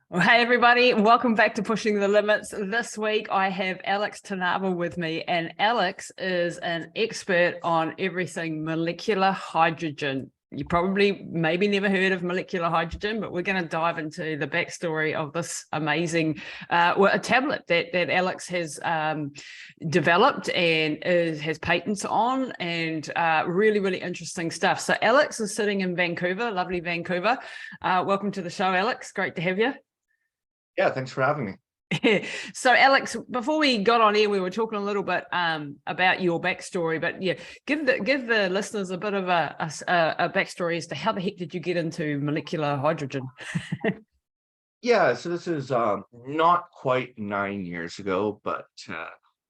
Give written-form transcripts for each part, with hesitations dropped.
Well, hey everybody, welcome back to Pushing the Limits. This week I have Alex Tarnava with me, and Alex is an expert on everything molecular hydrogen. You probably maybe never heard of molecular hydrogen, but we're going to dive into the backstory of this amazing a tablet that Alex has developed and has patents on, and really interesting stuff. So Alex is sitting in Vancouver, lovely Vancouver. Welcome to the show, Alex. Great to have you. Yeah, thanks for having me. So Alex, before we got on air, we were talking a little bit about your backstory, but yeah, give the listeners a bit of a backstory as to how the heck did you get into molecular hydrogen? Yeah, so this is not quite 9 years ago, but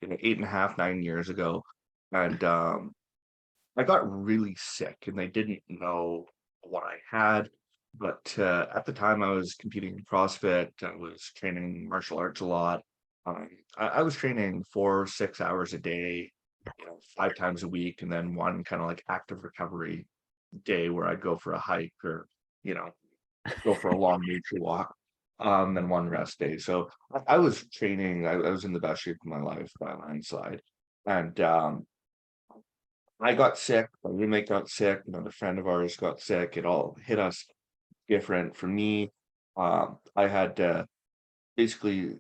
8.5, 9 years ago. And I got really sick and they didn't know what I had. But at the time I was competing in CrossFit, I was training martial arts a lot. I was training 4-6 hours a day, 5 times a week, and then one kind of like active recovery day where I'd go for a hike or, go for a long nature walk. Then one rest day. So I was training, I was in the best shape of my life by a landslide. And I got sick, my roommate got sick, another friend of ours got sick. It all hit us different. For me, I had basically,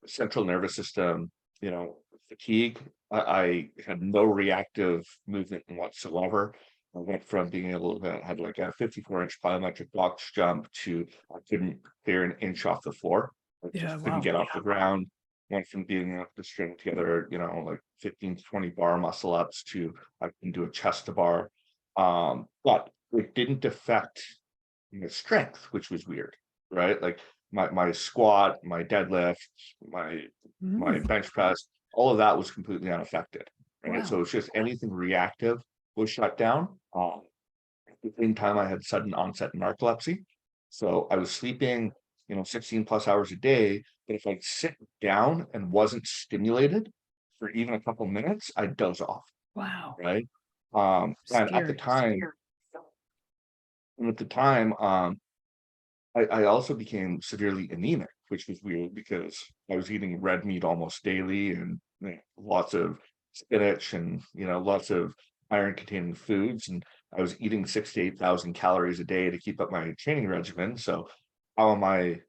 central nervous system, fatigue. I had no reactive movement whatsoever. I went from being able to had like a 54-inch plyometric box jump to I couldn't clear an inch off the floor. I just couldn't get off the ground. Went from being able to string together, like 15 to 20 bar muscle ups to I can do a chest to bar. But it didn't affect strength, which was weird, right? Like my squat, my deadlift, my bench press, all of that was completely unaffected. Right. Wow. So it's just anything reactive was shut down. At the same time, I had sudden onset narcolepsy. So I was sleeping, 16 plus hours a day. But if I'd sit down and wasn't stimulated for even a couple minutes, I'd doze off. Wow. Right. And at the time, I also became severely anemic, which was weird because I was eating red meat almost daily and lots of spinach and lots of iron containing foods, and I was eating 6,000 to 8,000 calories a day to keep up my training regimen. So how am I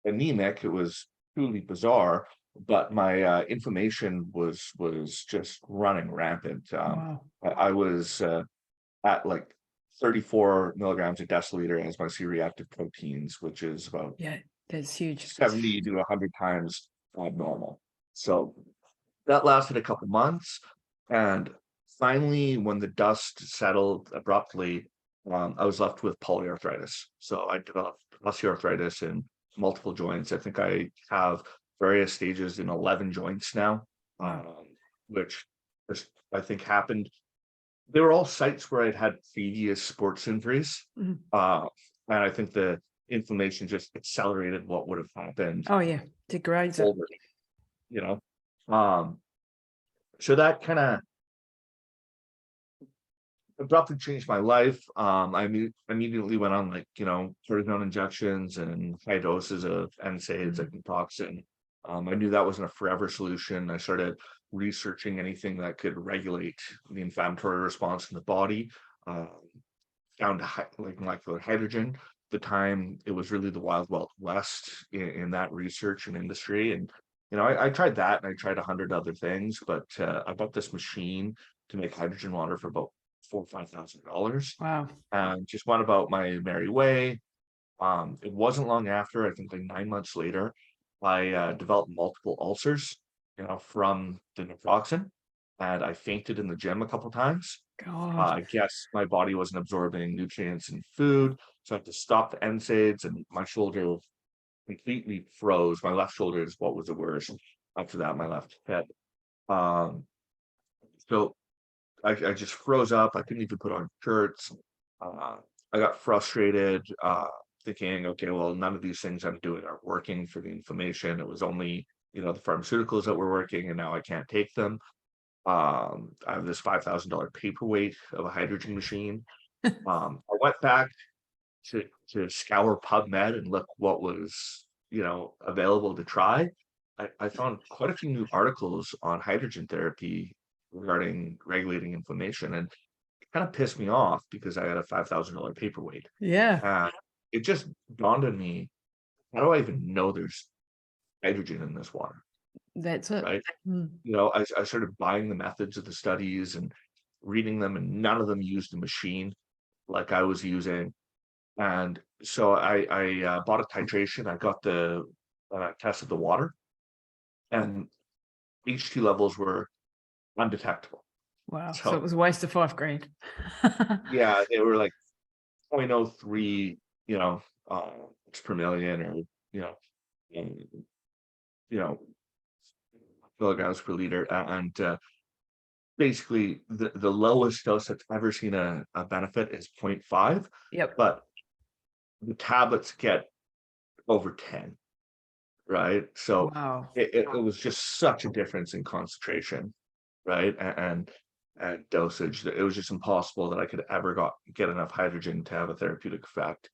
anemic? It was truly bizarre, but my inflammation was just running rampant. Wow. I was at like 34 milligrams a deciliter as my C-reactive proteins, which is about that's huge, 70 to 100 times abnormal. So that lasted a couple months, and finally, when the dust settled abruptly, I was left with polyarthritis. So I developed osteoarthritis in multiple joints. I think I have various stages in 11 joints now, which I think happened. They were all sites where I'd had previous sports injuries. And I think the inflammation just accelerated what would have happened. Oh yeah, degrades it. So that kind of abruptly changed my life. I immediately went on cortisone injections and high doses of NSAIDs, like toxin. I knew that wasn't a forever solution. I started researching anything that could regulate the inflammatory response in the body. Found like molecular hydrogen. At the time, it was really the wild west in that research and industry. And I tried that, and I tried 100 other things, but I bought this machine to make hydrogen water for about $4,000 or $5,000. Wow. And just went about my merry way. It wasn't long after, I think like 9 months later, I developed multiple ulcers, from the naproxen, and I fainted in the gym a couple times. I guess my body wasn't absorbing nutrients and food, so I had to stop the NSAIDs, and my shoulder completely froze. My left shoulder is what was the worst. After that, my left hip. So I just froze up. I couldn't even put on shirts. I got frustrated, thinking, okay, well, none of these things I'm doing are working for the inflammation. It was only, the pharmaceuticals that were working, and now I can't take them. I have this $5,000 paperweight of a hydrogen machine. I went back to scour PubMed and look what was, available to try, I found quite a few new articles on hydrogen therapy regarding regulating inflammation, and it kind of pissed me off because I had a $5,000 paperweight. Yeah, And it just dawned on me, how do I even know there's hydrogen in this water, that's it. right? Mm. I started buying the methods of the studies and reading them, and none of them used a machine like I was using. And so I bought a titration. I got the tested the water, and H2 levels were undetectable. Wow. So it So was a waste of $5,000. yeah, they were like 0.03, per million, or you know, um, you know, milligrams per liter, and basically the lowest dose that's ever seen a benefit is 0.5, Yep. but the tablets get over 10, right? So Wow. it was just such a difference in concentration, right? And dosage that it was just impossible that I could ever get enough hydrogen to have a therapeutic effect,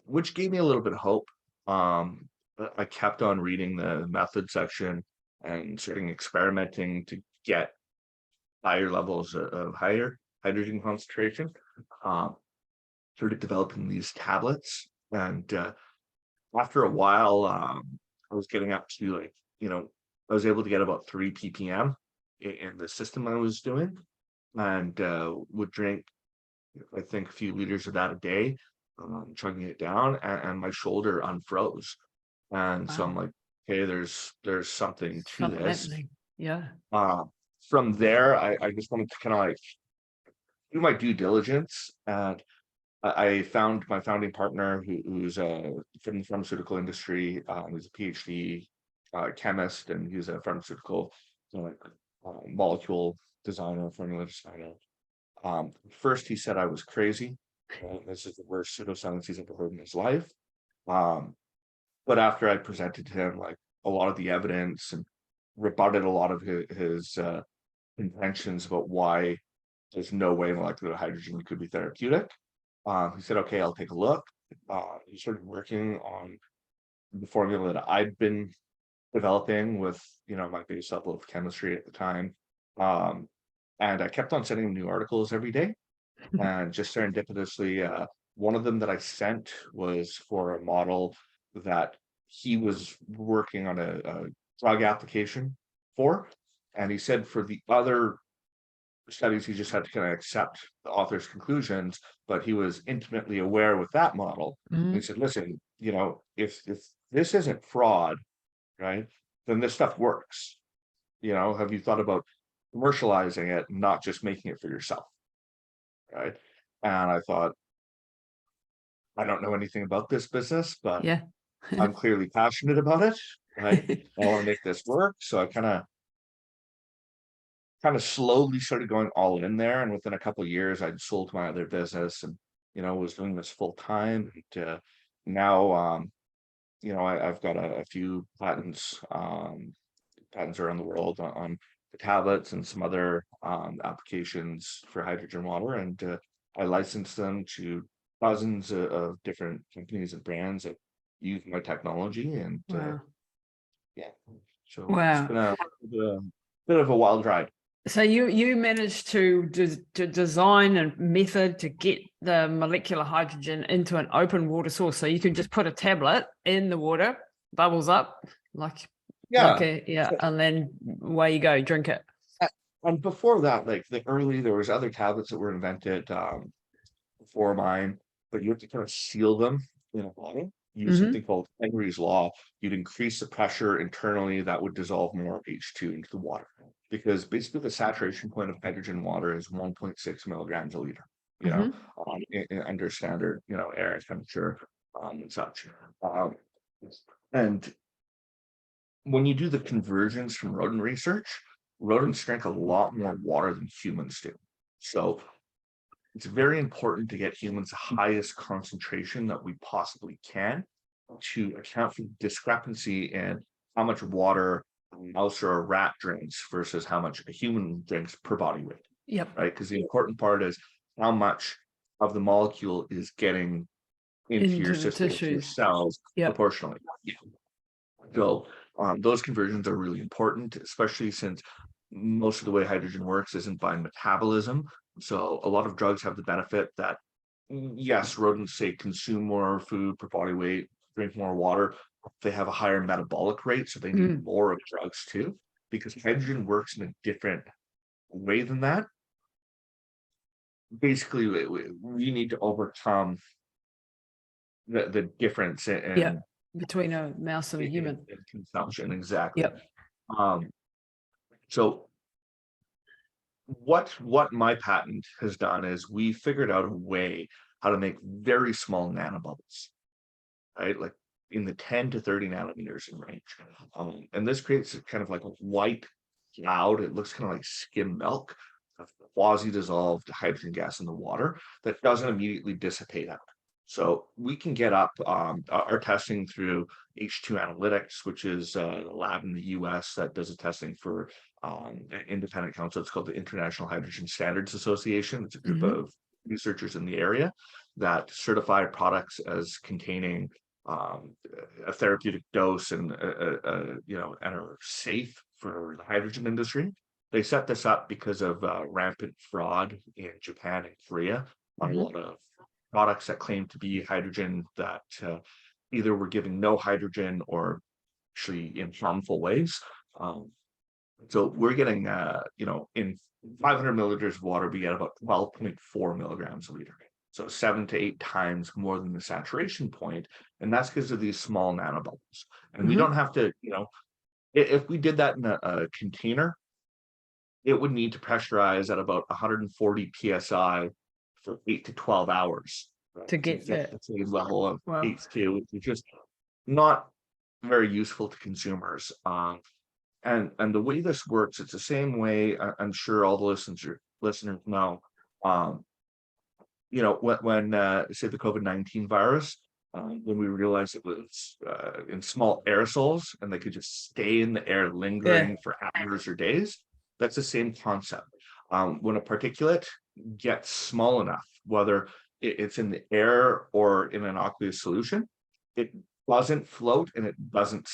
which gave me a little bit of hope. But I kept on reading the method section and starting experimenting to get higher levels of higher hydrogen concentration. Um, Started developing these tablets, and after a while, I was getting up to, like, I was able to get about 3 ppm in the system I was doing, and would drink, I think, a few liters of that a day, chugging it down, and my shoulder unfroze. And so I'm Wow. like, okay, there's something to Something this. happening. Yeah. Uh, from there, I just wanted to kind of like do my due diligence, and I found my founding partner who's from the pharmaceutical industry. He's a PhD chemist, and he's a pharmaceutical, molecule designer, formula designer. First, he said I was crazy. This is the worst pseudoscience he's ever heard in his life. Um, but after I presented to him like a lot of the evidence and rebutted a lot of his contentions about why there's no way molecular hydrogen could be therapeutic, he said, "Okay, I'll take a look." He started working on the formula that I'd been developing with, my base level of chemistry at the time. Um, and I kept on sending him new articles every day. And just serendipitously, one of them that I sent was for a model that he was working on a drug application for. And he said for the other studies, he just had to kind of accept the author's conclusions, but he was intimately aware with that model. And he Mhm. said, listen, if this isn't fraud, right, then this stuff works. Have you thought about commercializing it, not just making it for yourself? Right. And I thought, I don't know anything about this business, but Yeah. I'm clearly passionate about it. Right. I want to make this work. So I kind of slowly started going all in there, and within a couple of years I'd sold my other business, and was doing this full time. And now, I've got a few patents around the world on the tablets and some other applications for hydrogen water, and I license them to dozens of different companies and brands that use my technology. And Wow. yeah, so it's Wow. been a bit of a wild ride. So you managed to design a method to get the molecular hydrogen into an open water source. So you can just put a tablet in the water, bubbles up like Yeah. yeah, and then away you go, drink it. And before that, like there was other tablets that were invented before mine, but you have to kind of seal them in a bottle. Use something Hmm. called Henry's law. You'd increase the pressure internally, that would dissolve more H2 into the water. Because basically the saturation point of hydrogen water is 1.6 milligrams a liter, Hmm. under standard, air temperature, and such. Um, and when you do the conversions from rodent research, rodents drink a lot more water than humans do. So it's very important to get humans the highest concentration that we possibly can to account for the discrepancy in how much water a mouse or a rat drinks versus how much a human drinks per body weight, Yep. right? Because the important part is how much of the molecule is getting into your Into the system, into your tissues. cells Yep. proportionally. Yeah. So those conversions are really important, especially since most of the way hydrogen works isn't by metabolism. So a lot of drugs have the benefit that, yes, rodents say consume more food per body weight, drink more water. They have a higher metabolic rate, so they need more of drugs too, because hydrogen works in a different way than that. Basically, we need to overcome the difference Yeah. in, Between a mouse and a human. in consumption. Exactly. Yep. So what my patent has done is we figured out a way how to make very small nanobubbles, right? Like in the 10 to 30 nanometers in range. And this creates a kind of like a white cloud. It looks kind of like skim milk, of quasi-dissolved hydrogen gas in the water that doesn't immediately dissipate out. So we can get up our testing through H2 Analytics, which is a lab in the US that does the testing for an independent council. It's called the International Hydrogen Standards Association. It's a group of researchers in the area that certify products as containing a therapeutic dose and and are safe for the hydrogen industry. They set this up because of rampant fraud in Japan and Korea on a lot of products that claim to be hydrogen that either were giving no hydrogen or actually in harmful ways. So we're getting, in 500 milliliters of water, we get about 12.4 milligrams a liter. So 7 to 8 times more than the saturation point. And that's because of these small nanobubbles. And we don't have to, if we did that in a container, it would need to pressurize at about 140 psi for 8 to 12 hours To get that. the same level of Wow. H2, which is just not very useful to consumers. And the way this works, it's the same way I'm sure all the listeners know. When say the COVID-19 virus, when we realized it was in small aerosols and they could just stay in the air lingering for hours or days, that's the same concept. When a particulate gets small enough, whether it's in the air or in an aqueous solution, it doesn't float and it doesn't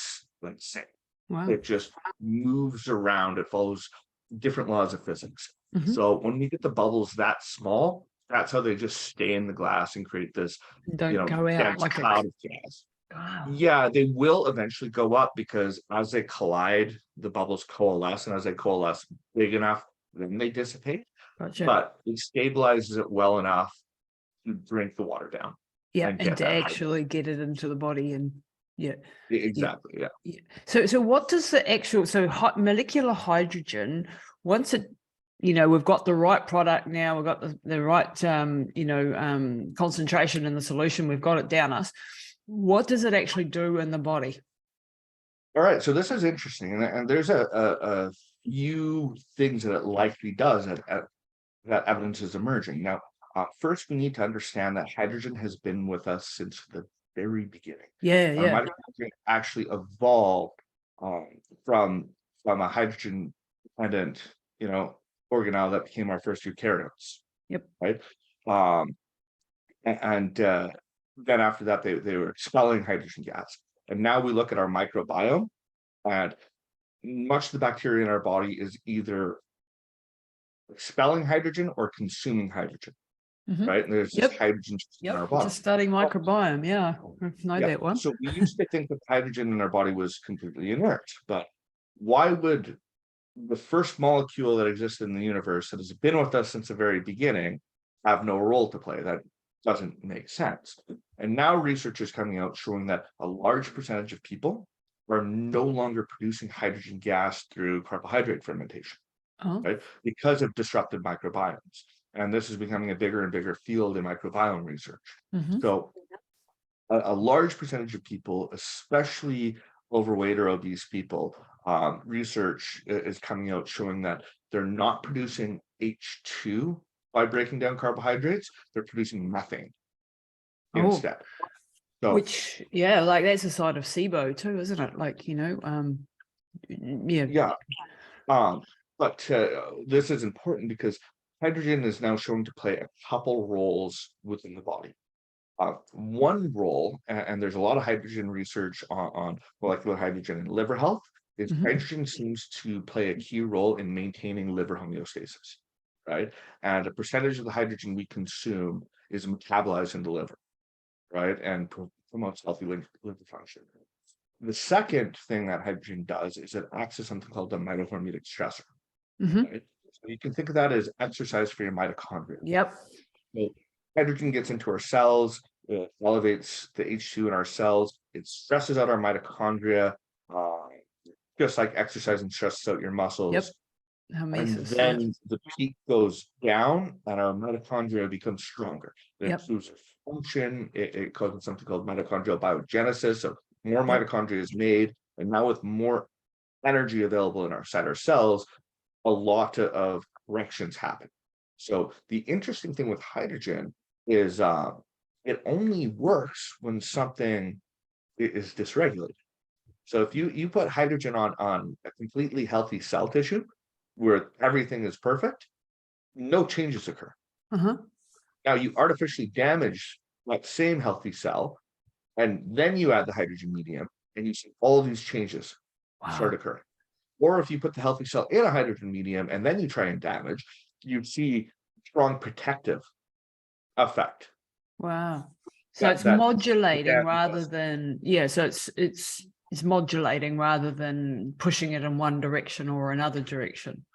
sink. Wow. It just moves around. It follows different laws of physics. So when we get the bubbles that small, that's how they just stay in the glass and create this, Don't go out dense like cloud of gas. wow. Yeah, they will eventually go up because as they collide, the bubbles coalesce, and as they coalesce big enough, then they dissipate. Gotcha. But it stabilizes it well enough to drink the water down. Yeah, and and get to that actually get it into the body and exactly. Yeah. Yeah. So what does the actual molecular hydrogen, once it, we've got the right product now, we've got the right concentration in the solution, we've got it down us. What does it actually do in the body? All right, so this is interesting, and there's a few things that it likely does that evidence is emerging. Now, first we need to understand that hydrogen has been with us since the very beginning. Yeah. Mitochondria actually evolved from a hydrogen dependent, organelle that became our first eukaryotes. Yep. Right. And then after that, they were expelling hydrogen gas. And now we look at our microbiome, and much of the bacteria in our body is either expelling hydrogen or consuming hydrogen. Right? And there's just hydrogen in our body. Just studying microbiome. Yeah, I know that one. So we used to think that hydrogen in our body was completely inert, but why would the first molecule that exists in the universe that has been with us since the very beginning have no role to play? That doesn't make sense. And now research is coming out showing that a large percentage of people are no longer producing hydrogen gas through carbohydrate fermentation, right? Because of disrupted microbiomes. And this is becoming a bigger and bigger field in microbiome research. So a large percentage of people, especially overweight or obese people, research is coming out showing that they're not producing H2 by breaking down carbohydrates, they're producing methane instead. So, which, like that's a side of SIBO too, isn't it? Like, but this is important because hydrogen is now shown to play a couple roles within the body. One role, and there's a lot of hydrogen research on molecular hydrogen and liver health, is Mhm. hydrogen seems to play a key role in maintaining liver homeostasis, right? And a percentage of the hydrogen we consume is metabolized in the liver, right? And promotes healthy liver function. The second thing that hydrogen does is it acts as something called the mitohormetic stressor, Mhm. right? So you can think of that as exercise for your mitochondria. Yep. So hydrogen gets into our cells, it elevates the H2 in our cells, it stresses out our mitochondria, uh, just like exercising stresses out your muscles. Yep. And Hormesis. Yeah. then the peak goes down and our mitochondria becomes stronger. It Yep. improves their function. It causes something called mitochondrial biogenesis. So more Yep. mitochondria is made. And now with more energy available in our cells, a lot of corrections happen. So the interesting thing with hydrogen is it only works when something is dysregulated. So if you put hydrogen on a completely healthy cell tissue where everything is perfect, no changes occur. Uh-huh. Now you artificially damage that same healthy cell, and then you add the hydrogen medium, and you see all of these changes start Wow. occurring. Or if you put the healthy cell in a hydrogen medium and then you try and damage, you see strong protective effect. Wow. So That it's that modulating damage rather does. than, yeah, so it's modulating rather than pushing it in one direction or another direction.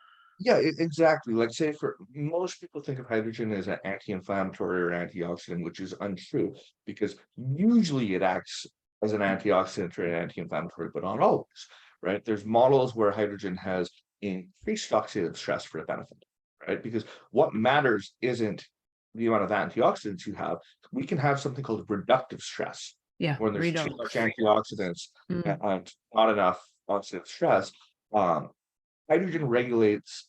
Yeah, exactly. Like say for most people think of hydrogen as an anti-inflammatory or antioxidant, which is untrue because usually it acts as an antioxidant or an anti-inflammatory, but not always, right? There's models where hydrogen has increased oxidative stress for a benefit, right? Because what matters isn't the amount of antioxidants you have. We can have something called reductive stress Yeah, when there's too much redox. antioxidants Mm. and not enough oxidative stress. Um, Hydrogen regulates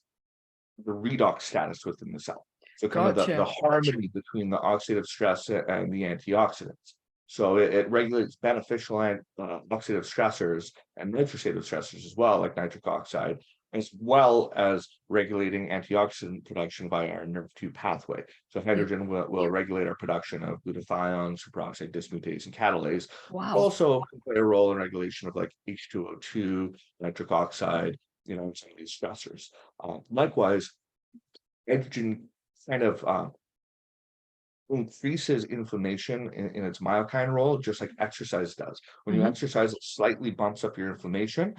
the redox status within the cell. So kind of the Gotcha. harmony between the oxidative stress and the antioxidants. So it regulates beneficial oxidative stressors and nitrosative stressors as well, like nitric oxide, as well as regulating antioxidant production via our nerve-2 pathway. So Yep. hydrogen will regulate our production of glutathione, superoxide dismutase, and catalase. Wow. Also can play a role in regulation of like H2O2, nitric oxide, some of these stressors. Likewise, hydrogen kind of increases inflammation in its myokine role, just like exercise does. When you Hmm. exercise, it slightly bumps up your inflammation.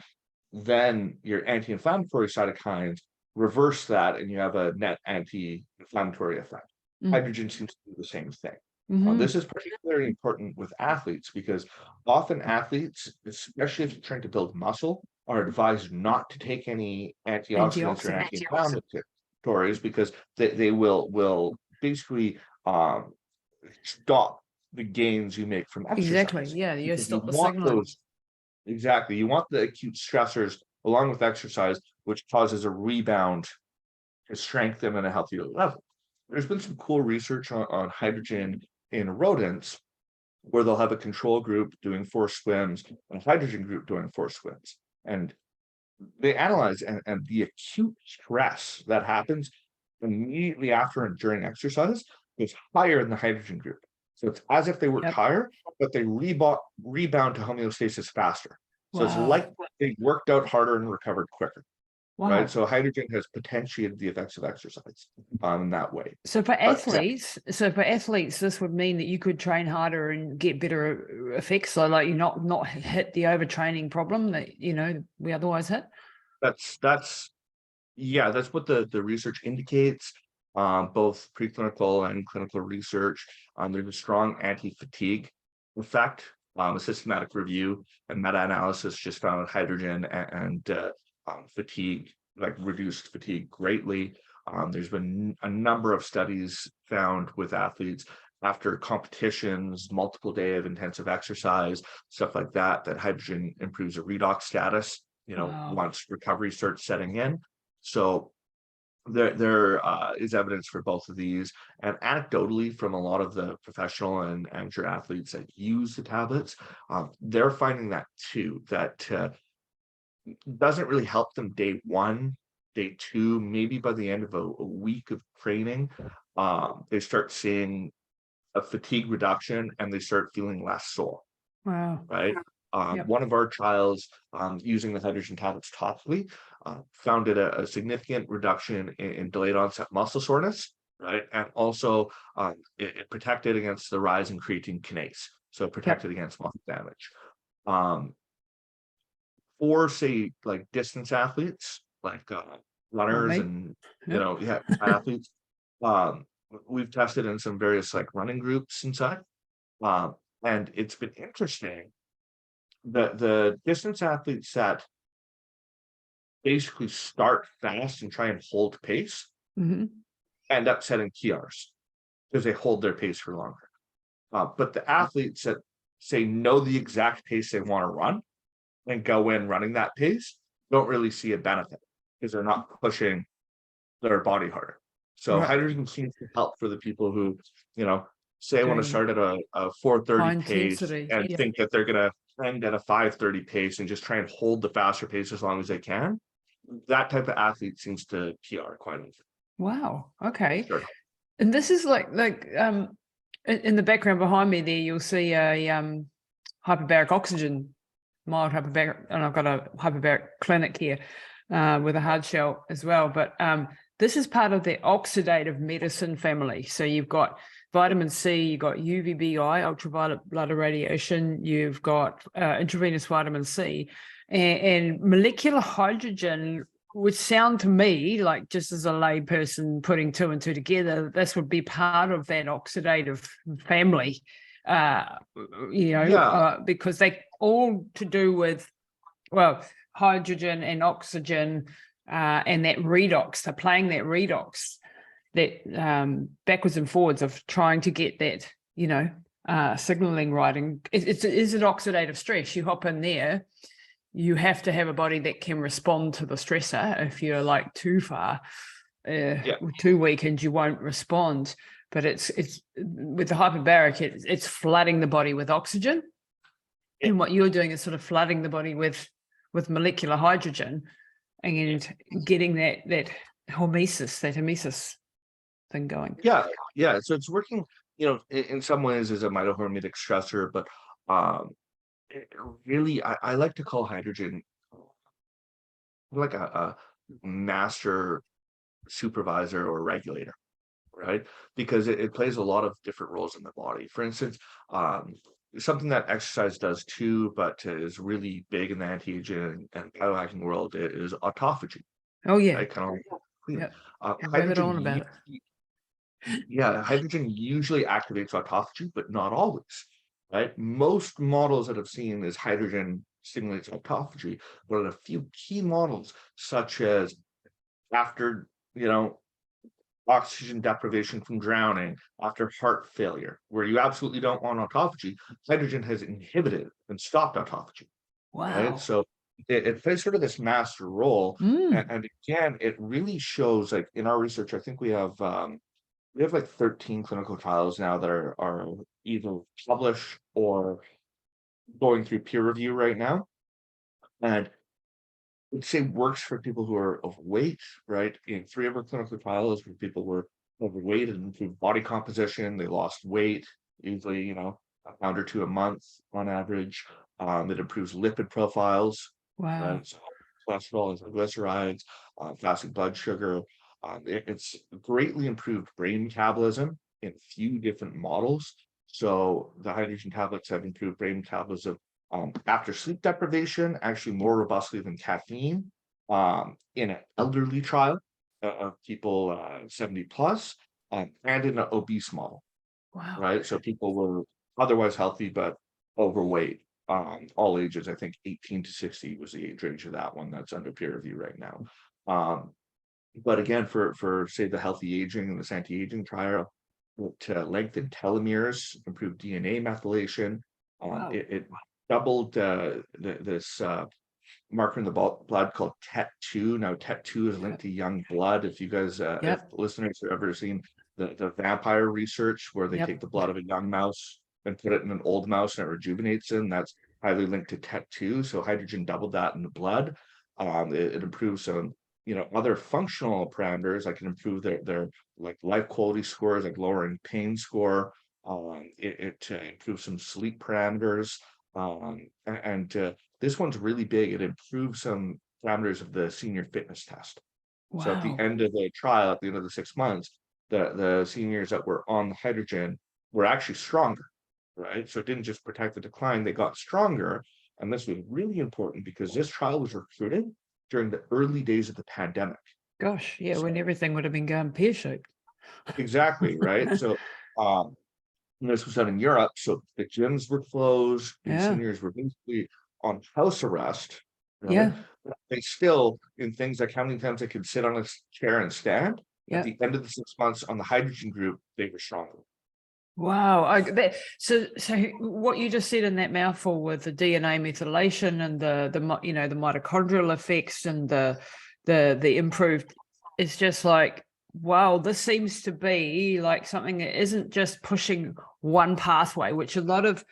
Then your anti-inflammatory cytokines reverse that, and you have a net anti-inflammatory effect. Mm. Hydrogen seems to do the same thing. This Hmm. is particularly important with athletes because often athletes, especially if you're trying to build muscle, are advised not to take any antioxidants or Antioxidant. anti-inflammatories because they will basically um, stop the gains you make from Exactly. exercise Yeah, you because you stop the want signaling. those. Exactly. You want the acute stressors along with exercise, which causes a rebound to strengthen at a healthier level. There's been some cool research on hydrogen in rodents where they'll have a control group doing forced swims and a hydrogen group doing forced swims. And they analyze and the acute stress that happens immediately after and during exercise is higher in the hydrogen group. So it's as if they worked Yep. higher, but they rebound to homeostasis faster. So it's Wow. like they worked out harder and recovered quicker, right? Wow. So hydrogen has potentiated the effects of exercise in that way. But So for athletes, this would mean that you could train harder and get better effects. So like you not hit the overtraining problem that we otherwise hit. that's yeah, that's what the research indicates. Both preclinical and clinical research. There's a strong anti-fatigue effect. A systematic review and meta-analysis just found hydrogen and fatigue, like reduced fatigue greatly. There's been a number of studies found with athletes after competitions, multiple day of intensive exercise, stuff like that, that hydrogen improves a redox status, Wow. once recovery starts setting in. So there is evidence for both of these, and anecdotally from a lot of the professional and amateur athletes that use the tablets, they're finding that too, that doesn't really help them day one, day two, maybe by the end of a week of training, they start seeing a fatigue reduction, and they start feeling less sore, Wow. right? Yep. One of our trials using the hydrogen tablets topically found a significant reduction in delayed onset muscle soreness, right? And also it protected against the rise in creatine kinase, so it protected against muscle damage. For say like distance athletes, like runners and athletes, we've tested in some various like running groups and such, and it's been interesting that the distance athletes that basically start fast and try and hold pace end up setting PRs because they hold their pace for longer. But the athletes that say know the exact pace they want to run and go in running that pace don't really see a benefit because they're not pushing their body harder. So hydrogen seems to help for the people who, say want to start at a 4:30 pace and think that they're going to end at a 5:30 pace and just try and hold the faster pace as long as they can. That type of athlete seems to PR quite often. Wow. Okay. Sure. And this is like in the background behind me there, you'll see a hyperbaric oxygen, mild hyperbaric, and I've got a hyperbaric clinic here with a hard shell as well. But this is part of the oxidative medicine family. So you've got vitamin C, you've got UVBI, ultraviolet blood irradiation, you've got intravenous vitamin C, and molecular hydrogen, which sound to me like, just as a lay person putting two and two together, this would be part of that oxidative family, because they all to do with, well, hydrogen and oxygen and that redox. They're playing that redox, that backwards and forwards of trying to get that, signaling right. And is it oxidative stress? You hop in there, you have to have a body that can respond to the stressor. If you're like too far, too weak, and you won't respond. But it's with the hyperbaric, it's flooding the body with oxygen, and what you're doing is sort of flooding the body with molecular hydrogen, and getting that hormesis thing going. Yeah. So it's working, in some ways as a mitohormetic stressor, but really, I like to call hydrogen like a master supervisor or regulator, right? Because it plays a lot of different roles in the body. For instance, something that exercise does too, but is really big in the anti-aging and biohacking world is autophagy. Oh yeah, right? Kind of like clean. Hydrogen, hydrogen usually activates autophagy, but not always. Right? Most models that I've seen is hydrogen stimulates autophagy, but in a few key models, such as after oxygen deprivation from drowning, after heart failure, where you absolutely don't want autophagy, hydrogen has inhibited and stopped autophagy. wow. Right? So it plays sort of this master role, and again, it really shows, like in our research, I think we have like 13 clinical trials now that are either published or going through peer review right now. And I'd say works for people who are overweight, right? In 3 of our clinical trials where people were overweight and improved body composition, they lost weight, usually, a pound or 2 a month on average. It improves lipid profiles, Wow. right? So cholesterol and triglycerides, fasting blood sugar. It's greatly improved brain metabolism in a few different models. So the hydrogen tablets have improved brain metabolism after sleep deprivation, actually more robustly than caffeine, in an elderly trial of people 70 plus, and in an obese model. Wow. Right? So people were otherwise healthy, but overweight. All ages, I think 18 to 60 was the age range of that one that's under peer review right now. But again, for say the healthy aging and this anti-aging trial, to lengthen telomeres, improve DNA methylation. Wow. It doubled this marker in the blood called TET2. Now TET2 is linked to young blood. If you guys, if listeners have ever seen the vampire research where they take the blood of a young mouse and put it in an old mouse and it rejuvenates them, that's highly linked to TET2. So hydrogen doubled that in the blood. It improves some other functional parameters. I can improve their like life quality scores, like lowering pain score, It improves some sleep parameters. And this one's really big. It improves some parameters of the senior fitness test. So at the Wow. end of the trial, at the end of the 6 months, the seniors that were on the hydrogen were actually stronger, right? So it didn't just protect the decline, they got stronger. And this was really important because this trial was recruited during the early days of the pandemic. Gosh, yeah, So when everything would have been going pear-shaped. exactly, right? So um, this was done in Europe, so the gyms were closed, these Yeah, seniors were basically on house arrest, right? yeah, But they still, in things like how many times they could sit on a chair and stand, at yeah. the end of the 6 months on the hydrogen group, they were stronger. Wow. So what you just said in that mouthful with the DNA methylation and the mitochondrial effects and the improved, it's just like, wow, this seems to be like something that isn't just pushing one pathway, which a lot of,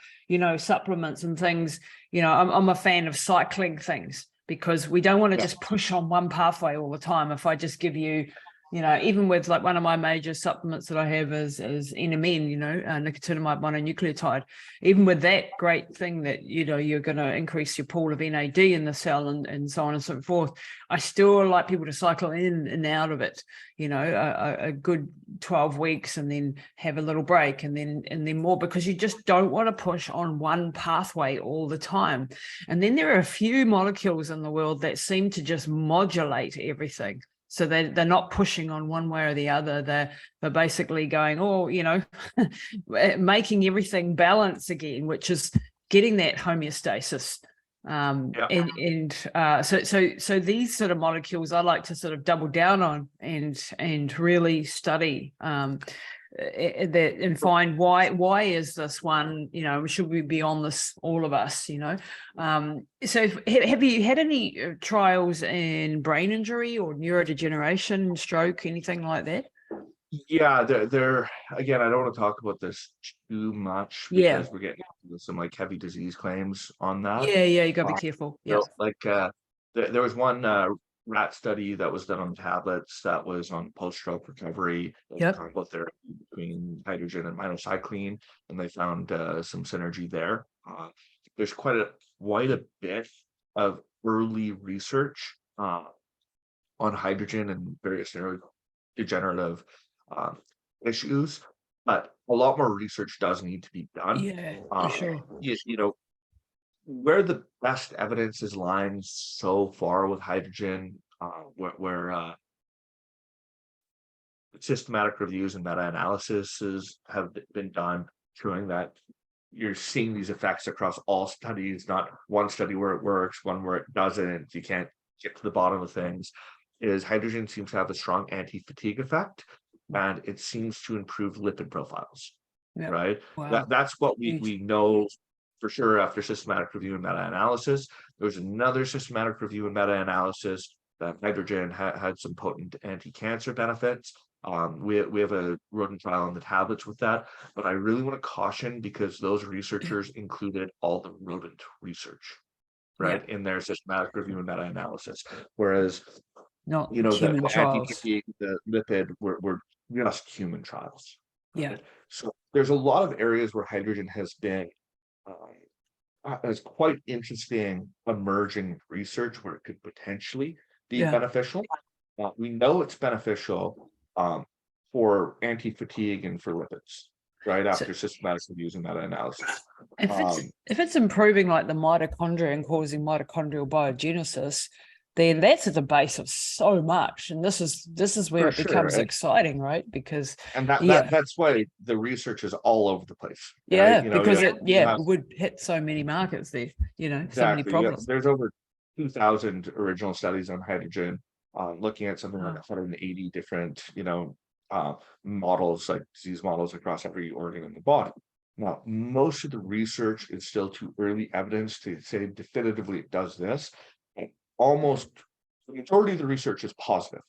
supplements and things, I'm a fan of cycling things because we don't want to Yeah, just push on one pathway all the time. If I just give you, even with like one of my major supplements that I have is NMN, nicotinamide mononucleotide. Even with that great thing that, you're going to increase your pool of NAD in the cell and so on and so forth, I still like people to cycle in and out of it, a good 12 weeks and then have a little break and then more, because you just don't want to push on one pathway all the time. And then there are a few molecules in the world that seem to just modulate everything. So they're not pushing on one way or the other. They're basically going, making everything balance again, which is getting that homeostasis. yeah. So these sort of molecules I like to sort of double down on and really study that and find why is this one, should we be on this, all of us, so have you had any trials in brain injury or neurodegeneration, stroke, anything like that? Yeah, they're again, I don't want to talk about this too much Yeah, because we're getting into some like heavy disease claims on that. yeah, you got to be Uh, careful. Yeah. there was one rat study that was done on tablets that was on post-stroke recovery. It was a Yep. combo therapy between hydrogen and minocycline, and they found some synergy there. There's quite a bit of early research on hydrogen and various neurodegenerative um, issues, but a lot more research does need to be done. Yeah, for Um, sure. you know, where the best evidence is lying so far with hydrogen, where systematic reviews and meta-analyses have been done showing that you're seeing these effects across all studies, not one study where it works, one where it doesn't. You can't get to the bottom of things. Is hydrogen seems to have a strong anti-fatigue effect, and it seems to improve lipid profiles. Yeah. Right. Wow. That's what Huge. we know for sure after systematic review and meta-analysis. There was another systematic review and meta-analysis that hydrogen had some potent anti-cancer benefits. We have a rodent trial on the tablets with that, but I really want to caution because those researchers included all the rodent research, Yeah. right, in their systematic review and meta-analysis. Whereas, Not human the trials. anti-fatigue, the lipid were just human trials, Yeah. right? So there's a lot of areas where hydrogen has been as quite interesting emerging research where it could potentially be Yeah. beneficial. We know it's beneficial for anti-fatigue and for lipids, right? So After systematic reviews and meta-analysis. Um, if it's improving like the mitochondria and causing mitochondrial biogenesis, then that's at the base of so much. And this is where for it sure. becomes exciting, right? Because And yeah, that's why the research is all over the place, right? yeah, because You have would hit so many markets there, so many exactly. problems. There's over 2,000 original studies on hydrogen, looking at something like Wow. 180 different, models, like disease models across every organ in the body. Now, most of the research is still too early evidence to say definitively it does this. And almost the majority of the research is positive.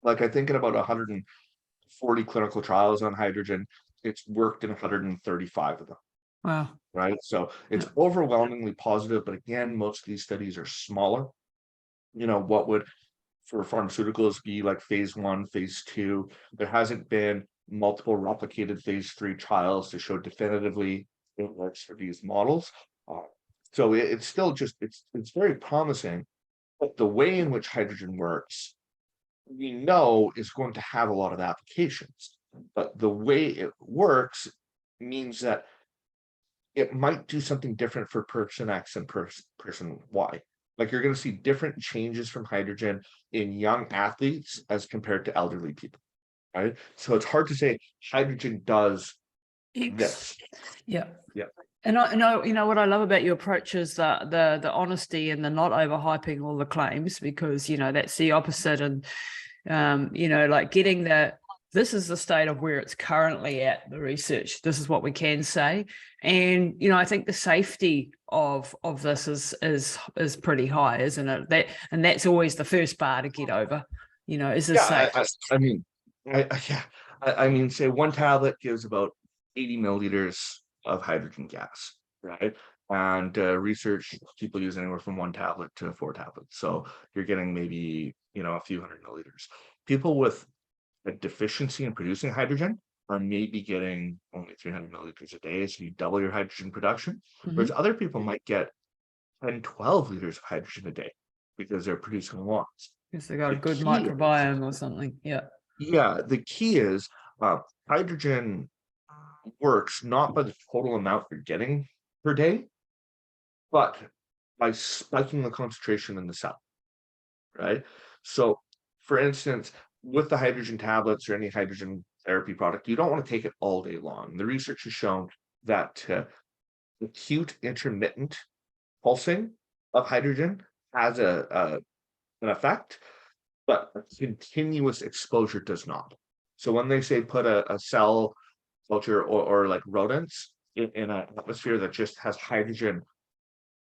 Like I think in about 140 clinical trials on hydrogen, it's worked in 135 of them. Wow. Right. So Yeah. it's overwhelmingly positive, but again, most of these studies are smaller. What would for pharmaceuticals be like phase 1, phase 2? There hasn't been multiple replicated phase 3 trials to show definitively it works for these models. So it's still just, it's very promising, but the way in which hydrogen works, we know is going to have a lot of applications, but the way it works means that it might do something different for person X and person Y. Like you're going to see different changes from hydrogen in young athletes as compared to elderly people, right? So it's hard to say hydrogen does this. Yeah. Yeah. And I know, you know, what I love about your approach is the honesty and the not overhyping all the claims, because, you know, that's the opposite. And, you know, like getting this is the state of where it's currently at, the research. This is what we can say. And, you know, I think the safety of this is pretty high, isn't it? And that's always the first bar to get over, you know, is this safe? I mean, say one tablet gives about 80 milliliters of hydrogen gas, right? And research, people use anywhere from 1 tablet to 4 tablets. So you're getting maybe, you know, a few hundred milliliters. People with a deficiency in producing hydrogen are maybe getting only 300 milliliters a day. So you double your hydrogen production. Whereas other people might get 10, 12 liters of hydrogen a day because they're producing lots. Because they got a good microbiome or something. Yeah. Yeah. The key is hydrogen works not by the total amount you're getting per day, but by spiking the concentration in the cell, right? So, for instance, with the hydrogen tablets or any hydrogen therapy product, you don't want to take it all day long. The research has shown that acute intermittent pulsing of hydrogen has an effect, but continuous exposure does not. So when they say put a cell culture or like rodents in an atmosphere that just has hydrogen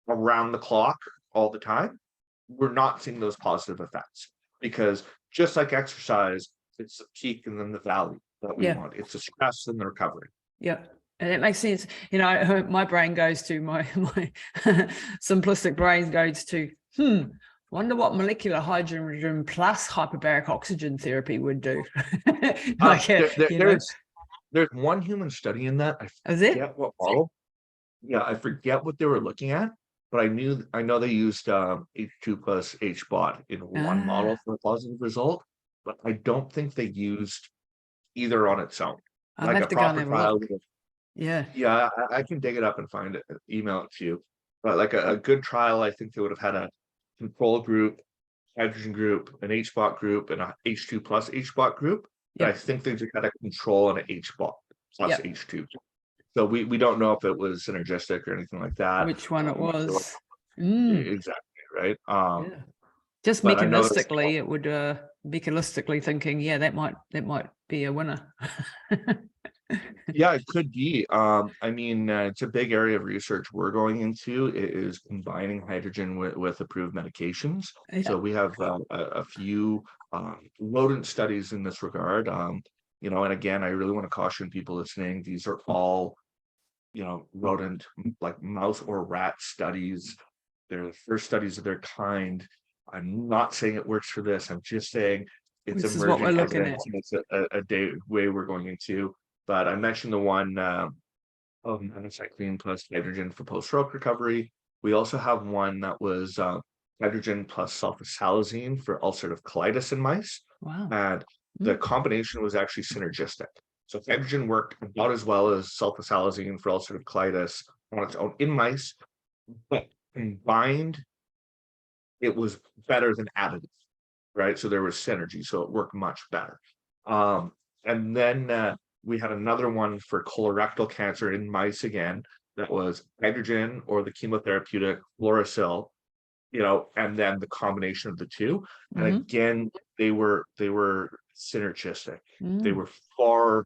around the clock all the time, we're not seeing those positive effects, because just like exercise, it's the peak and then the valley that we want. It's the stress and the recovery. Yeah. And it makes sense. You know, my brain goes to my simplistic brain goes to, wonder what molecular hydrogen plus hyperbaric oxygen therapy would do. There's one human study in that. I forget what model. Yeah, I forget what they were looking at, but I know they used H2 plus H-bot in one model for a positive result, but I don't think they used either on its own. I'll have to go and have a look. Yeah, I can dig it up and find it, email it to you. But like a good trial, I think they would have had a control group, hydrogen group, an H-bot group, and a H2 plus H-bot group. I think they just had a control and an H-bot plus H2. So we don't know if it was synergistic or anything like that. Which one it was. Exactly, right? Just mechanistically, it would mechanistically thinking, that might be a winner. Yeah, it could be. I mean, it's a big area of research we're going into. It is combining hydrogen with approved medications. So we have a few rodent studies in this regard. You know, and again, I really want to caution people listening. These are all, you know, rodent, like mouse or rat studies. They're the first studies of their kind. I'm not saying it works for this. I'm just saying it's this emerging is what we're looking at. It's a way we're going into. But I mentioned the one of nanocycline plus hydrogen for post-stroke recovery. We also have one that was hydrogen plus sulfasalazine for ulcerative colitis in mice. Wow. And the combination was actually synergistic. So hydrogen worked about as well as sulfasalazine for ulcerative colitis on its own in mice, but combined, it was better than additive, right? So there was synergy, so it worked much better. And then we had another one for colorectal cancer in mice again, that was hydrogen or the chemotherapeutic fluorosil, you know, and then the combination of the two. And again, they were synergistic. They were far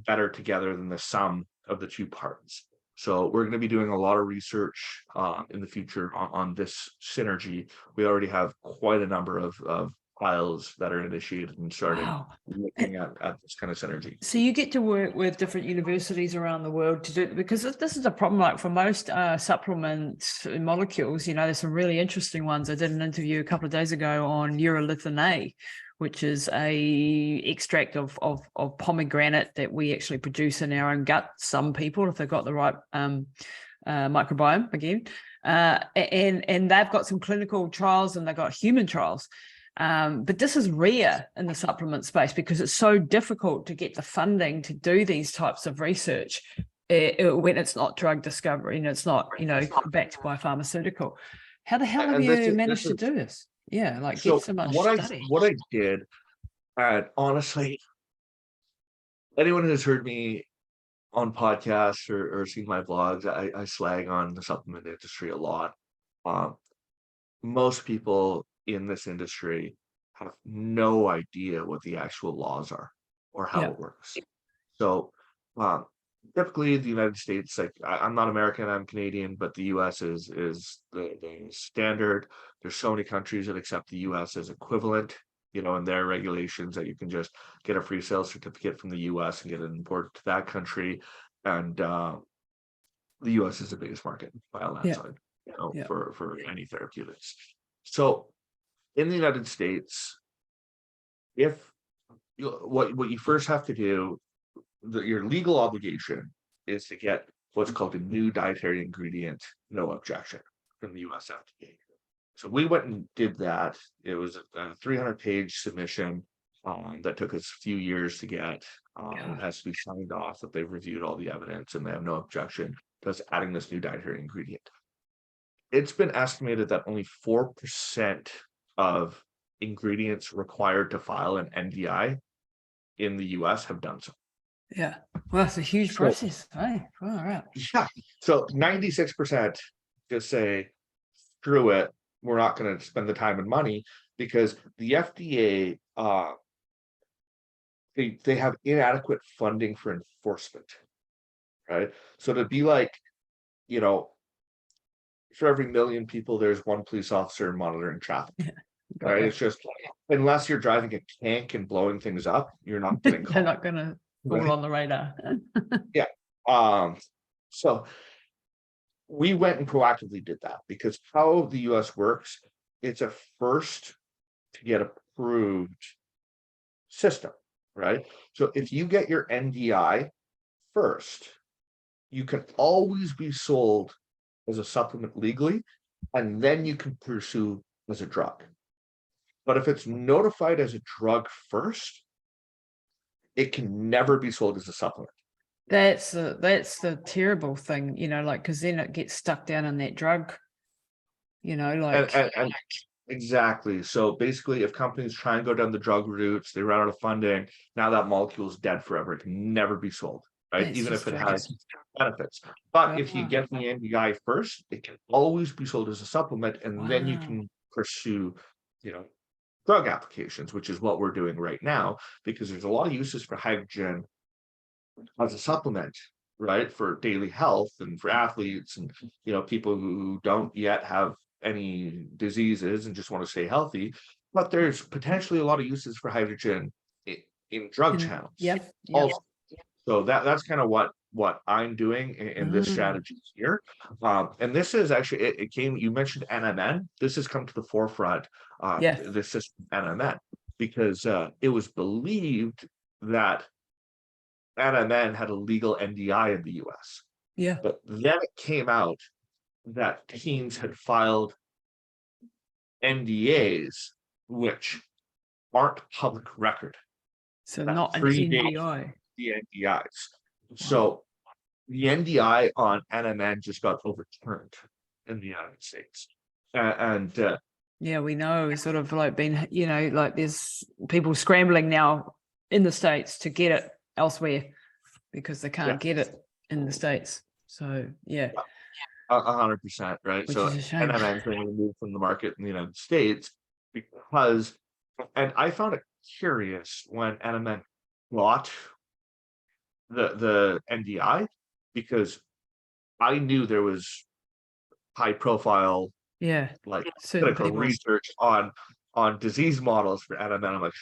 better together than the sum of the two parts. So we're going to be doing a lot of research in the future on this synergy. We already have quite a number of trials that are initiated and starting looking at this kind of synergy. So you get to work with different universities around the world to do, because this is a problem. Like for most supplements and molecules, you know, there's some really interesting ones. I did an interview a couple of days ago on urolithin A, which is a extract of pomegranate that we actually produce in our own gut. Some people, if they've got the right microbiome again, and they've got some clinical trials and they've got human trials. But this is rare in the supplement space because it's so difficult to get the funding to do these types of research when it's not drug discovery and it's not, backed by pharmaceutical. How the hell have you managed to do this? Yeah, like get so much study. What I did, and honestly, anyone who's heard me on podcasts or seen my vlogs, I slag on the supplement industry a lot. Most people in this industry have no idea what the actual laws are or how it works. So typically the United States, like I'm not American, I'm Canadian, but the US is the standard. There's so many countries that accept the US as equivalent, in their regulations, that you can just get a free sales certificate from the US and get it imported to that country. And the US is the biggest market by a landslide, for any therapeutics. So in the United States, what you first have to do, your legal obligation is to get what's called a new dietary ingredient, no objection, from the US FDA. So we went and did that. It was a 300-page submission that took us a few years to get. It has to be signed off that they've reviewed all the evidence and they have no objection to us adding this new dietary ingredient. It's been estimated that only 4% of ingredients required to file an NDI in the US have done so. Yeah. Well, it's a huge process. Hey, all right. Yeah. So 96% just say, screw it. We're not going to spend the time and money, because the FDA, they have inadequate funding for enforcement, right? So to be like, for every million people, there's one police officer monitoring traffic, right? It's just unless you're driving a tank and blowing things up, you're not getting caught. They're not going to fall on the radar. So we went and proactively did that, because how the US works, it's a first to get approved system, right? So if you get your NDI first, you can always be sold as a supplement legally, and then you can pursue as a drug. But if it's notified as a drug first, it can never be sold as a supplement. That's the terrible thing, because then it gets stuck down in that drug, and exactly. So basically, if companies try and go down the drug routes, they run out of funding. Now that molecule is dead forever. It can never be sold, right? Even if it has benefits. But if you get the NDI first, it can always be sold as a supplement, and then you can pursue, drug applications, which is what we're doing right now, because there's a lot of uses for hydrogen as a supplement, right, for daily health and for athletes and people who don't yet have any diseases and just want to stay healthy. But there's potentially a lot of uses for hydrogen in drug channels. Yep. Also. So that's kind of what I'm doing in this strategy here. And this is actually, it came, you mentioned NMN. This has come to the forefront, this system NMN, because it was believed that NMN had a legal NDI in the US. Yeah. But then it came out that teams had filed NDAs, which aren't public record. So not an NDI. The NDIs. So the NDI on NMN just got overturned in the United States. We know, sort of like been, like there's people scrambling now in the States to get it elsewhere because they can't get it in the States. So 100%, right? Which so is a shame. NMN's been removed from the market in the United States because, and I found it curious when NMN got the NDI, because I knew there was high profile clinical research on disease models for NMN. I'm like,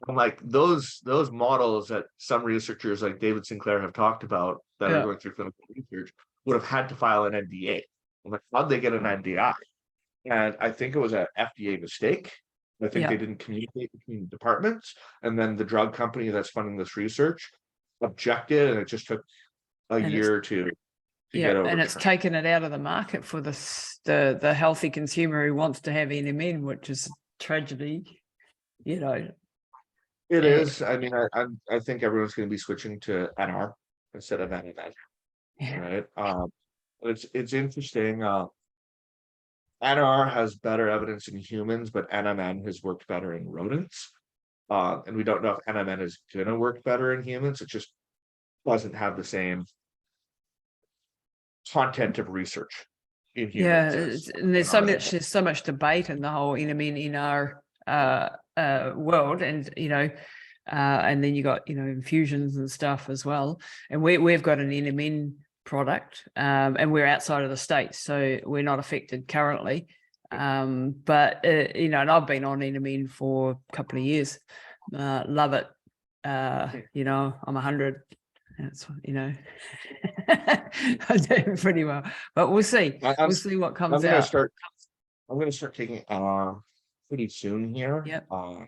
I'm like, those models that some researchers like David Sinclair have talked about that are going through clinical research would have had to file an NDA. I'm like, how'd they get an NDI? And I think it was an FDA mistake. I think Yeah. they didn't communicate between departments, and then the drug company that's funding this research objected, and it just took a And it's year or two to yeah, get and it's overturned. taken it out of the market for the healthy consumer who wants to have NMN, which is a tragedy, you know. It Eh, is. I mean, I think everyone's going to be switching to NR instead of NMN, yeah. right? It's interesting. NR has better evidence in humans, but NMN has worked better in rodents. And we don't know if NMN is going to work better in humans. It just doesn't have the same content of research in Yeah, humans as and NR. there's so much debate in the whole NMN in our world, and and then you got infusions and stuff as well, and we've got an NMN product, and we're outside of the States, so we're not affected currently. But and I've been on NMN for a couple of years, love it. I'm 100. That's I'm doing pretty well, but we'll see. I'm We'll see what I'm comes gonna out. start. I'm gonna start taking pretty soon here. Yep. I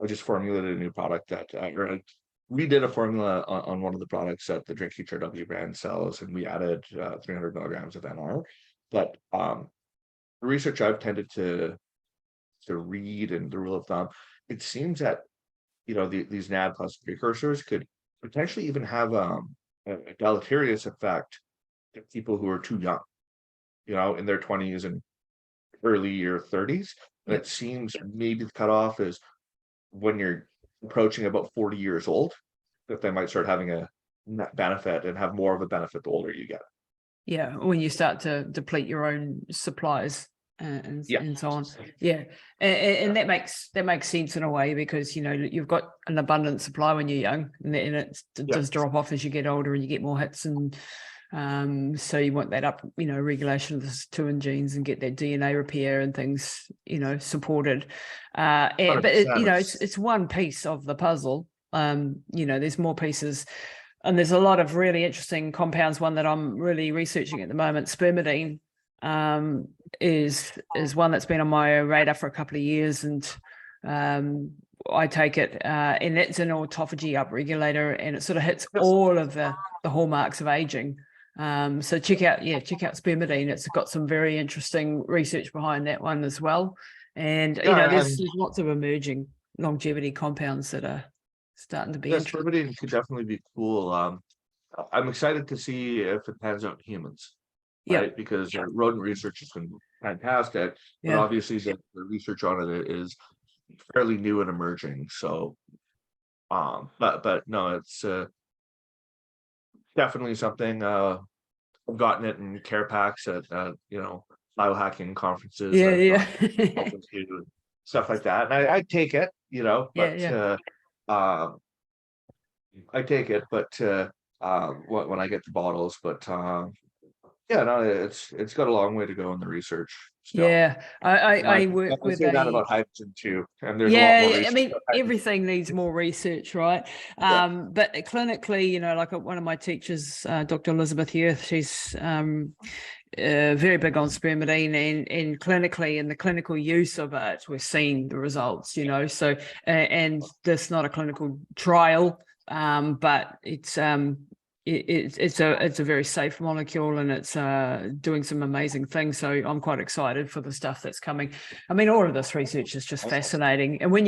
just formulated a new product that or I redid a formula on one of the products that the Drink HRW brand sells, and we added 300 milligrams of NR. But the research I've tended to read, and the rule of thumb, it seems that these NAD plus precursors could potentially even have a deleterious effect to people who are too young, in their 20s and early year 30s. And Yep. it seems maybe the cutoff is when you're approaching about 40 years old, that they might start having a net benefit and have more of a benefit the older you get. Yeah, when you start to deplete your own supplies and Yeah. so on. Yeah, and that makes sense in a way, because you've got an abundant supply when you're young, and it does drop off as you get older and you get more hits, and so you want that up, regulation of the SIRT genes and get that DNA repair and things, supported. But it's one piece of the puzzle. There's more pieces. And there's a lot of really interesting compounds. One that I'm really researching at the moment, Spermidine, is one that's been on my radar for a couple of years, and I take it, and it's an autophagy upregulator, and it sort of hits all of the hallmarks of aging. So check out Spermidine. It's got some very interesting research behind that one as well. And there's lots of emerging longevity compounds that are starting to be interesting. Spermidine could definitely be cool. I'm excited to see if it pans out in humans. Right, because rodent research has been fantastic, but obviously the research on it is fairly new and emerging. So, but no, it's definitely something. I've gotten it in care packs at biohacking conferences, stuff like that, and I take it, but I take it, but when I get the bottles, but it's got a long way to go in the research still. Yeah, I work with that about hydrogen too, and there's a lot more research. I mean, everything needs more research, right? But clinically, like one of my teachers, Dr. Elizabeth Hirth, she's very big on Spermidine, and clinically, in the clinical use of it, we're seeing the results, so and this not a clinical trial, but it's a very safe molecule, and it's doing some amazing things. So I'm quite excited for the stuff that's coming. I mean, all of this research is just fascinating. And when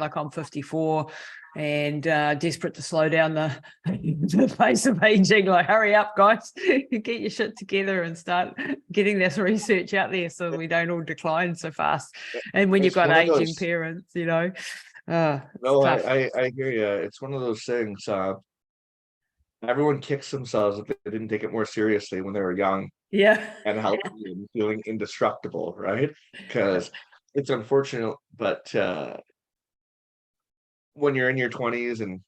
like I'm 54 and desperate to slow down the pace of aging, like hurry up, guys, get your shit together and start getting this research out there so we don't all decline so fast. And when you've got aging parents, No, I hear you. It's one of those things. Everyone kicks themselves if they didn't take it more seriously when they were young. Yeah. And healthy and feeling indestructible, right? Because it's unfortunate, but when you're in your 20s and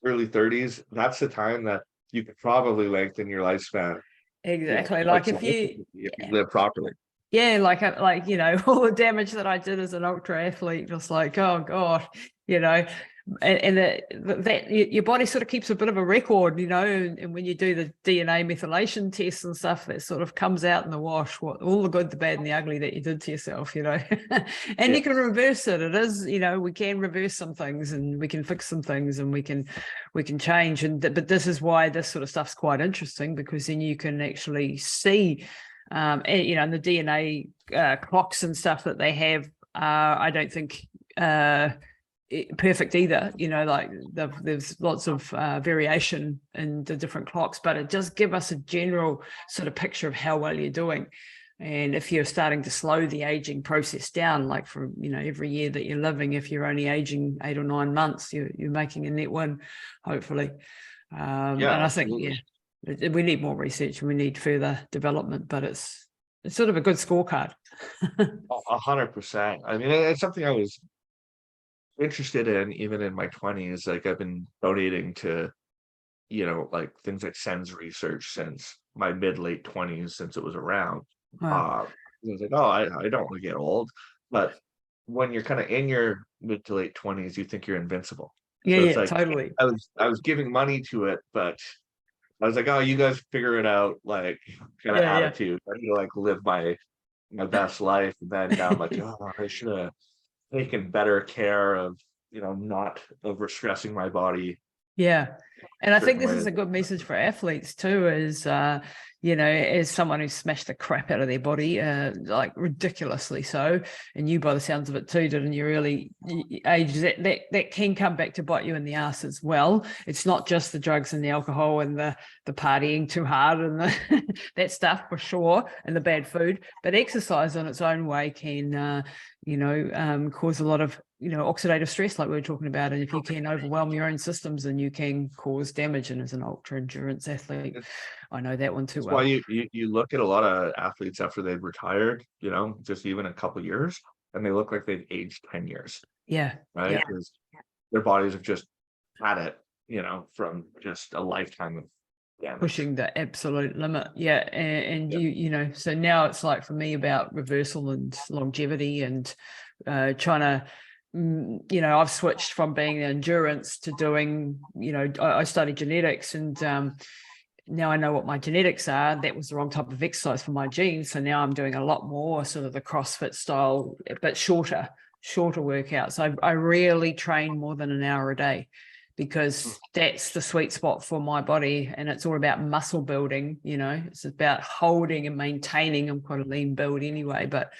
early 30s, that's the time that you could probably lengthen your lifespan. Exactly. Like if you live properly. Yeah, like all the damage that I did as an ultra athlete, just like, oh God, that your body sort of keeps a bit of a record, and when you do the DNA methylation tests and stuff, that sort of comes out in the wash, what all the good, the bad, and the ugly that you did to yourself, and you can reverse it. It is, we can reverse some things, and we can fix some things, and we can change. But this is why this sort of stuff's quite interesting, because then you can actually see, and the DNA clocks and stuff that they have. I don't think perfect either, like there's lots of variation in the different clocks, but it does give us a general sort of picture of how well you're doing. And if you're starting to slow the aging process down, like for every year that you're living, if you're only aging 8 or 9 months, you're making a net win, hopefully. And I think we need more research and we need further development, but it's sort of a good scorecard. 100%. I mean, it's something I was interested in even in my 20s. Like, I've been donating to like things like SENS research since my mid-late 20s, since it was around. Wow. I was like, oh, I don't want to get old. But when you're kind of in your mid to late 20s, you think you're invincible. Yeah, so it's like, totally. I was giving money to it, but I was like, oh, you guys figure it out, like, kind of attitude. I need to like live my best life. And then now I'm like, oh, I should have taken better care of, not overstressing my body. Yeah. And I think this is a good message for athletes too, is, as someone who smashed the crap out of their body, like ridiculously so, and you by the sounds of it too did in your early ages, that can come back to bite you in the ass as well. It's not just the drugs and the alcohol and the partying too hard and that stuff for sure, and the bad food, but exercise on its own way can cause a lot of oxidative stress, like we were talking about, and if you can overwhelm your own systems, then you can cause damage. And as an ultra endurance athlete, I know that one too well. That's why you look at a lot of athletes after they've retired, just even a couple of years, and they look like they've aged 10 years. Yeah. Right. Yeah. Because their bodies have just had it, from just a lifetime of damage. Pushing the absolute limit. Yeah. And so now it's like for me about reversal and longevity and trying to, I've switched from being endurance to doing, I studied genetics, and now I know what my genetics are. That was the wrong type of exercise for my genes. So now I'm doing a lot more sort of the CrossFit style, but shorter workouts. I rarely train more than an hour a day, because that's the sweet spot for my body. And it's all about muscle building. It's about holding and maintaining. I'm quite a lean build anyway, but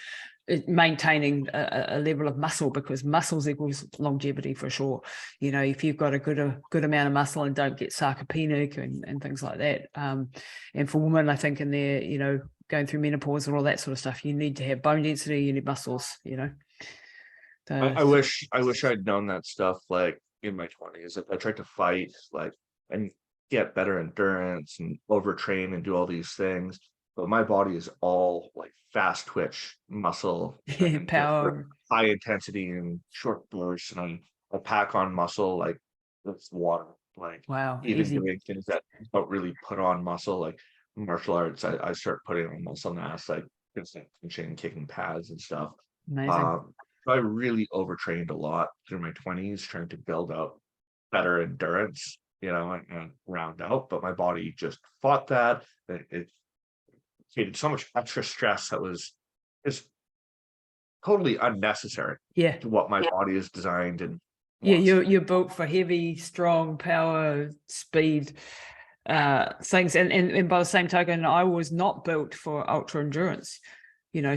maintaining a level of muscle, because muscles equals longevity for sure. If you've got a good amount of muscle and don't get sarcopenic and things like that. And for women, I think in their, going through menopause and all that sort of stuff, you need to have bone density, you need muscles, I wish I'd known that stuff like in my 20s. I tried to fight and get better endurance and overtrain and do all these things, but my body is all like fast twitch muscle, power, high intensity and short bursts, and I pack on muscle like it's water. Like, wow, even easy. doing things that don't really put on muscle, like martial arts, I start putting on muscle mass, like punching and kicking pads and stuff. Amazing. So I really overtrained a lot through my 20s, trying to build up better endurance, and round out. But my body just fought that. It created so much extra stress that was just totally unnecessary. Yeah. To what my body is designed and wants. You're built for heavy, strong power, speed, things. And by the same token, I was not built for ultra endurance.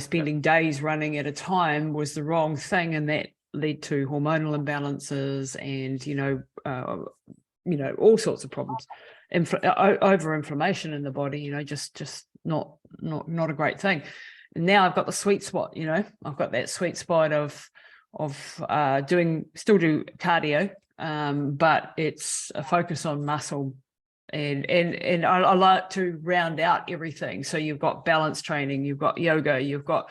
Spending days running at a time was the wrong thing, and that led to hormonal imbalances and all sorts of problems, over inflammation in the body. Just not a great thing. And now I've got the sweet spot. I've got that sweet spot of still do cardio, but it's a focus on muscle. And I like to round out everything. So you've got balance training, you've got yoga, you've got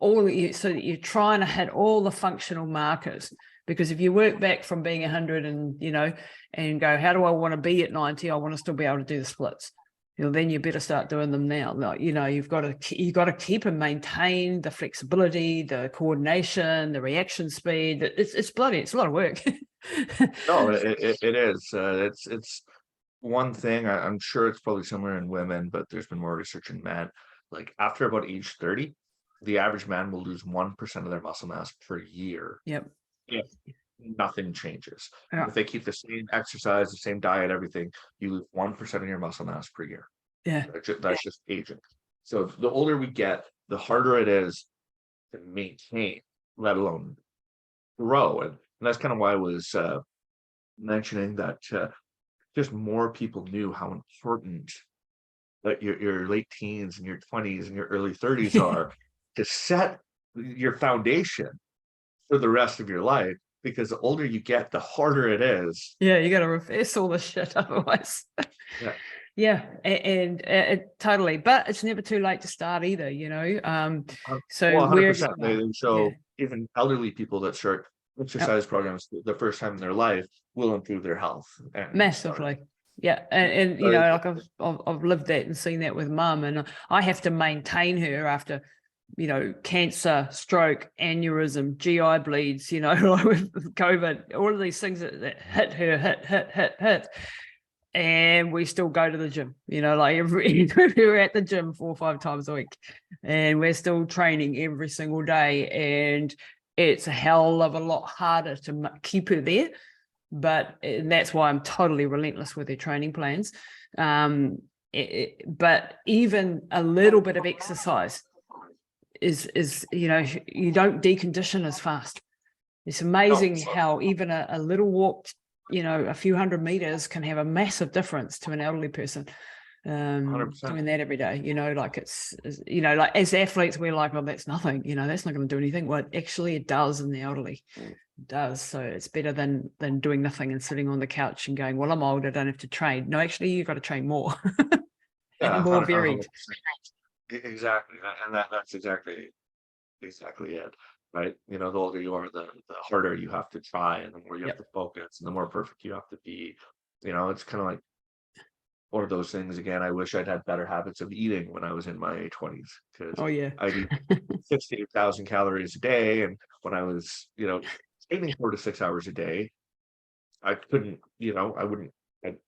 so that you're trying to hit all the functional markers. Because if you work back from being 100 and go, how do I want to be at 90? I want to still be able to do the splits. Then you better start doing them now. Like, you've got to keep and maintain the flexibility, the coordination, the reaction speed. It's a lot of work. No, it is. It's one thing. I'm sure it's probably similar in women, but there's been more research in men. Like after about age 30, the average man will lose 1% of their muscle mass per year Yep. if nothing changes. Yeah. If they keep the same exercise, the same diet, everything, you lose 1% of your muscle mass per year. Yeah. That's just aging. So the older we get, the harder it is to maintain, let alone grow. And that's kind of why I was mentioning that just more people knew how important that your late teens and your 20s and your early 30s are to set your foundation for the rest of your life, because the older you get, the harder it is. Yeah, you got to reverse all this shit otherwise. Yeah. Yeah, and totally, but it's never too late to start either, you know. So Well, where 100%. They show even elderly people that start exercise programs the first time in their life will improve their health and massively. Yeah, and you know, like I've lived that and seen that with mum, and I have to maintain her after, you know, cancer, stroke, aneurysm, GI bleeds, you know, like with COVID, all of these things that hit her, hit. And we still go to the gym, you know, like we're at the gym 4 or 5 times a week, and we're still training every single day. And it's a hell of a lot harder to keep her there. But that's why I'm totally relentless with her training plans. But even a little bit of exercise is, you know, you don't decondition as fast. It's amazing how even a little walk, you know, a few 100 meters can have a massive difference to an elderly person. 100%. Doing that every day, you know, like it's, you know, like as athletes, we're like, well, that's nothing, you know, that's not going to do anything. Well, actually it does in the elderly. It does. So it's better than doing nothing and sitting on the couch and going, well, I'm old, I don't have to train. No, actually you've got to train more. Yeah, and more varied. 100%. Exactly. And that's exactly it. Right. You know, the older you are, the harder you have to try, and the more you have to focus, and the more perfect you have to be. You know, it's kind of like one of those things. Again, I wish I'd had better habits of eating when I was in my 20s, because I'd eat 68,000 calories a day. And when I was, you know, training 4 to 6 hours a day, I couldn't, you know, I wouldn't, I'd,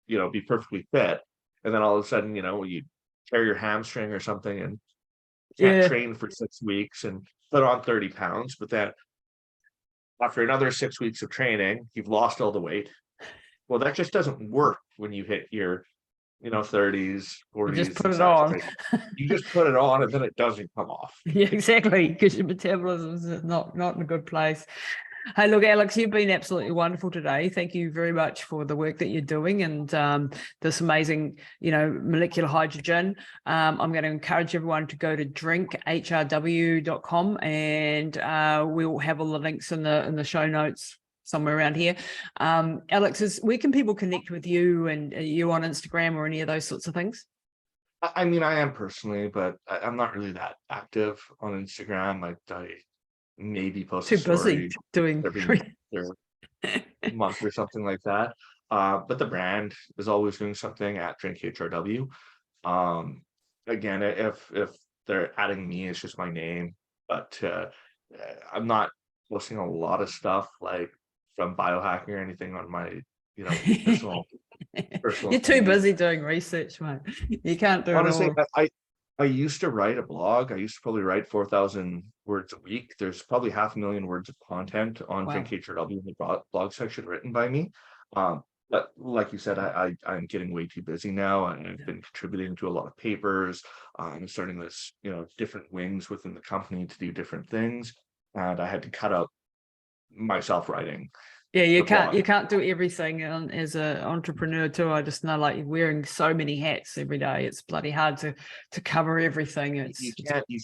you know, be perfectly fit. And then all of a sudden, you know, you tear your hamstring or something and can't train for 6 weeks and put on 30 pounds, but then after another 6 weeks of training, you've lost all the weight. Well, that just doesn't work when you hit your, you know, 30s, 40s. You just put it on. You just put it on, and then it doesn't come off. Yeah, exactly, because your metabolism is not in a good place. Hey, look, Alex, you've been absolutely wonderful today. Thank you very much for the work that you're doing and this amazing, you know, molecular hydrogen. I'm going to encourage everyone to go to drinkhrw.com, and we'll have all the links in the show notes somewhere around here. Alex, where can people connect with you, and you on Instagram or any of those sorts of things? I mean, I am personally, but I'm not really that active on Instagram. I maybe post a story doing every month or something like that. But the brand is always doing something at drinkhrw. Again, if they're adding me, it's just my name, but I'm not posting a lot of stuff like from biohacking or anything on my, you know, personal You're too busy doing research, mate. You can't do honestly, it all. I used to write a blog. I used to probably write 4,000 words a week. There's probably 500,000 words of content on drinkhrw in the blog section written by me. But like you said, I'm getting way too busy now, and I've been contributing to a lot of papers. I'm starting this, you know, different wings within the company to do different things, and I had to cut out myself writing. Yeah, you can't do everything as an entrepreneur too. I just know, like, you're wearing so many hats every day. It's bloody hard to cover everything. You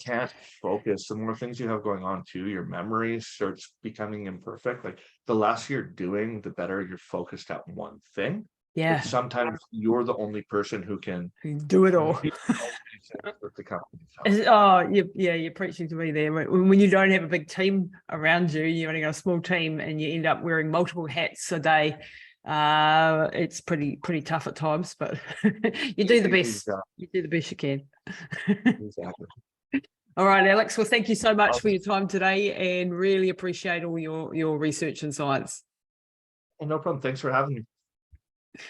can't focus. The more things you have going on too, your memory starts becoming imperfect. Like the less you're doing, the better you're focused at one thing. Yeah. But sometimes you're the only person who can do it all. With the company. You're preaching to me there. When you don't have a big team around you, you've only got a small team, and you end up wearing multiple hats a day. It's pretty tough at times, but you do the best. You do the best you can. Exactly. All right, Alex. Well, thank you so much for your time today, and really appreciate all your research and science. And no problem. Thanks for having me.